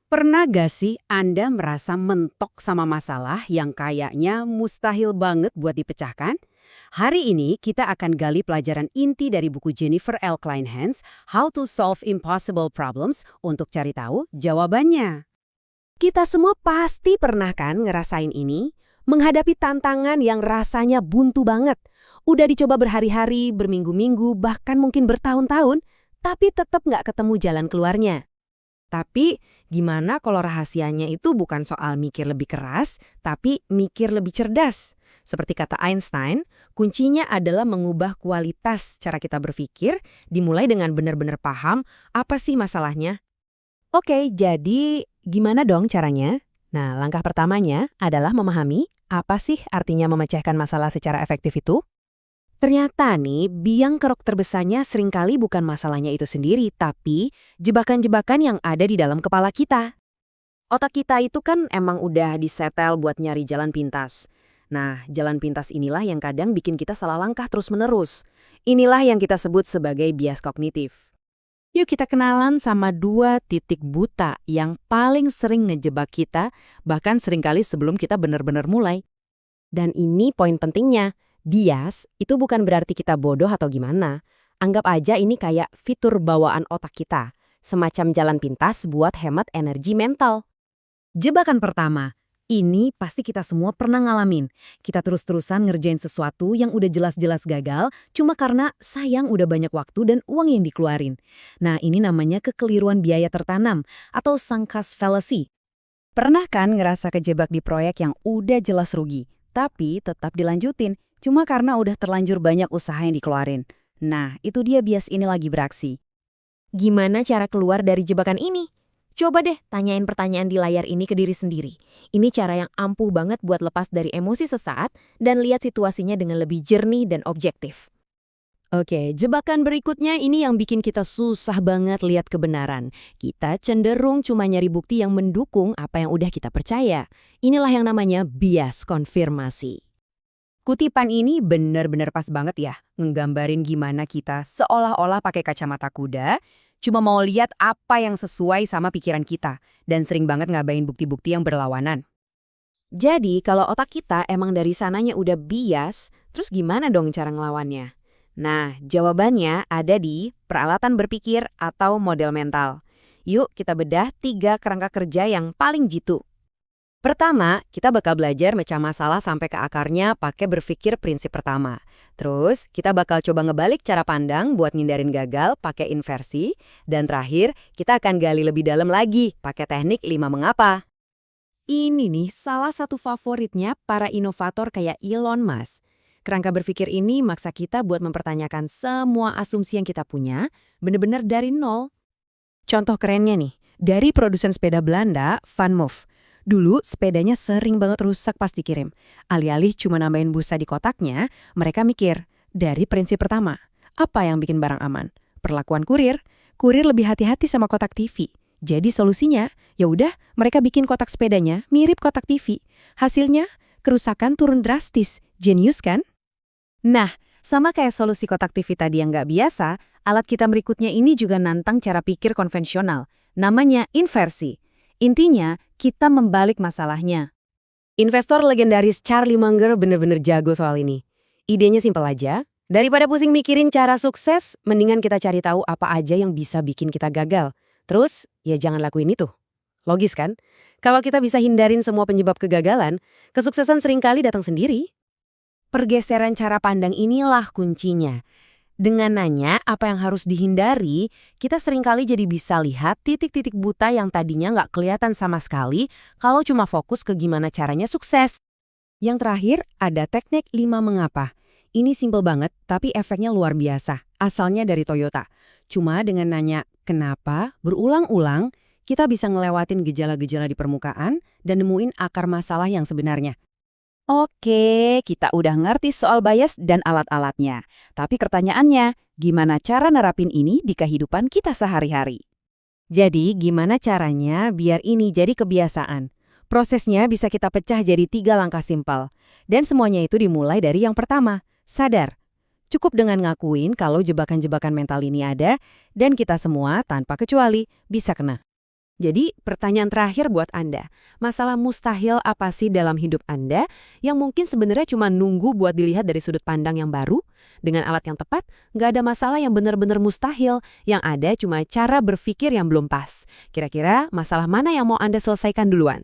Pernah gak sih Anda merasa mentok sama masalah yang kayaknya mustahil banget buat dipecahkan? Hari ini kita akan gali pelajaran inti dari buku Jennifer L. Kleinhans, How to Solve Impossible Problems, untuk cari tahu jawabannya. Kita semua pasti pernah kan ngerasain ini? Menghadapi tantangan yang rasanya buntu banget. Udah dicoba berhari-hari, berminggu-minggu, bahkan mungkin bertahun-tahun, tapi tetap nggak ketemu jalan keluarnya. Tapi gimana kalau rahasianya itu bukan soal mikir lebih keras, tapi mikir lebih cerdas? Seperti kata Einstein, kuncinya adalah mengubah kualitas cara kita berpikir, dimulai dengan benar-benar paham apa sih masalahnya. Oke, jadi gimana dong caranya? Nah, langkah pertamanya adalah memahami apa sih artinya memecahkan masalah secara efektif itu. Ternyata nih, biang kerok terbesarnya seringkali bukan masalahnya itu sendiri, tapi jebakan-jebakan yang ada di dalam kepala kita. Otak kita itu kan emang udah disetel buat nyari jalan pintas. Nah, jalan pintas inilah yang kadang bikin kita salah langkah terus-menerus. Inilah yang kita sebut sebagai bias kognitif. Yuk kita kenalan sama 2 titik buta yang paling sering ngejebak kita, bahkan seringkali sebelum kita benar-benar mulai. Dan ini poin pentingnya. Bias itu bukan berarti kita bodoh atau gimana. Anggap aja ini kayak fitur bawaan otak kita. Semacam jalan pintas buat hemat energi mental. Jebakan pertama, ini pasti kita semua pernah ngalamin. Kita terus-terusan ngerjain sesuatu yang udah jelas-jelas gagal, cuma karena sayang udah banyak waktu dan uang yang dikeluarin. Nah, ini namanya kekeliruan biaya tertanam, atau sunk cost fallacy. Pernah kan ngerasa kejebak di proyek yang udah jelas rugi, tapi tetap dilanjutin, cuma karena udah terlanjur banyak usaha yang dikeluarin. Nah, itu dia bias ini lagi beraksi. Gimana cara keluar dari jebakan ini? Coba deh tanyain pertanyaan di layar ini ke diri sendiri. Ini cara yang ampuh banget buat lepas dari emosi sesaat dan lihat situasinya dengan lebih jernih dan objektif. Oke, jebakan berikutnya ini yang bikin kita susah banget lihat kebenaran. Kita cenderung cuma nyari bukti yang mendukung apa yang udah kita percaya. Inilah yang namanya bias konfirmasi. Kutipan ini benar-benar pas banget ya, nggambarin gimana kita seolah-olah pakai kacamata kuda, cuma mau lihat apa yang sesuai sama pikiran kita, dan sering banget ngabain bukti-bukti yang berlawanan. Jadi kalau otak kita emang dari sananya udah bias, terus gimana dong cara ngelawannya? Nah, jawabannya ada di peralatan berpikir atau model mental. Yuk kita bedah 3 kerangka kerja yang paling jitu. Pertama, kita bakal belajar mecah masalah sampai ke akarnya pakai berpikir prinsip pertama. Terus, kita bakal coba ngebalik cara pandang buat ngindarin gagal pakai inversi. Dan terakhir, kita akan gali lebih dalam lagi pakai teknik 5 mengapa. Ini nih salah satu favoritnya para inovator kayak Elon Musk. Kerangka berpikir ini maksa kita buat mempertanyakan semua asumsi yang kita punya, bener-bener dari nol. Contoh kerennya nih, dari produsen sepeda Belanda, Van Moof. Dulu sepedanya sering banget rusak pas dikirim. Alih-alih cuma nambahin busa di kotaknya, mereka mikir, dari prinsip pertama, apa yang bikin barang aman? Perlakuan kurir. Kurir lebih hati-hati sama kotak TV. Jadi solusinya, ya udah mereka bikin kotak sepedanya mirip kotak TV. Hasilnya, kerusakan turun drastis. Jenius kan? Nah, sama kayak solusi kotak TV tadi yang nggak biasa, alat kita berikutnya ini juga nantang cara pikir konvensional. Namanya inversi. Intinya, kita membalik masalahnya. Investor legendaris Charlie Munger bener-bener jago soal ini. Idenya simpel aja. Daripada pusing mikirin cara sukses, mendingan kita cari tahu apa aja yang bisa bikin kita gagal. Terus, ya jangan lakuin itu. Logis kan? Kalau kita bisa hindarin semua penyebab kegagalan, kesuksesan seringkali datang sendiri. Pergeseran cara pandang inilah kuncinya. Dengan nanya apa yang harus dihindari, kita seringkali jadi bisa lihat titik-titik buta yang tadinya nggak kelihatan sama sekali kalau cuma fokus ke gimana caranya sukses. Yang terakhir, ada teknik 5 mengapa. Ini simple banget, tapi efeknya luar biasa. Asalnya dari Toyota. Cuma dengan nanya kenapa, berulang-ulang, kita bisa ngelewatin gejala-gejala di permukaan dan nemuin akar masalah yang sebenarnya. Oke, kita udah ngerti soal bias dan alat-alatnya. Tapi pertanyaannya, gimana cara nerapin ini di kehidupan kita sehari-hari? Jadi, gimana caranya biar ini jadi kebiasaan? Prosesnya bisa kita pecah jadi 3 langkah simpel. Dan semuanya itu dimulai dari yang pertama, sadar. Cukup dengan ngakuin kalau jebakan-jebakan mental ini ada, dan kita semua tanpa kecuali bisa kena. Jadi, pertanyaan terakhir buat Anda, masalah mustahil apa sih dalam hidup Anda yang mungkin sebenarnya cuma nunggu buat dilihat dari sudut pandang yang baru? Dengan alat yang tepat, nggak ada masalah yang benar-benar mustahil, yang ada cuma cara berpikir yang belum pas. Kira-kira masalah mana yang mau Anda selesaikan duluan?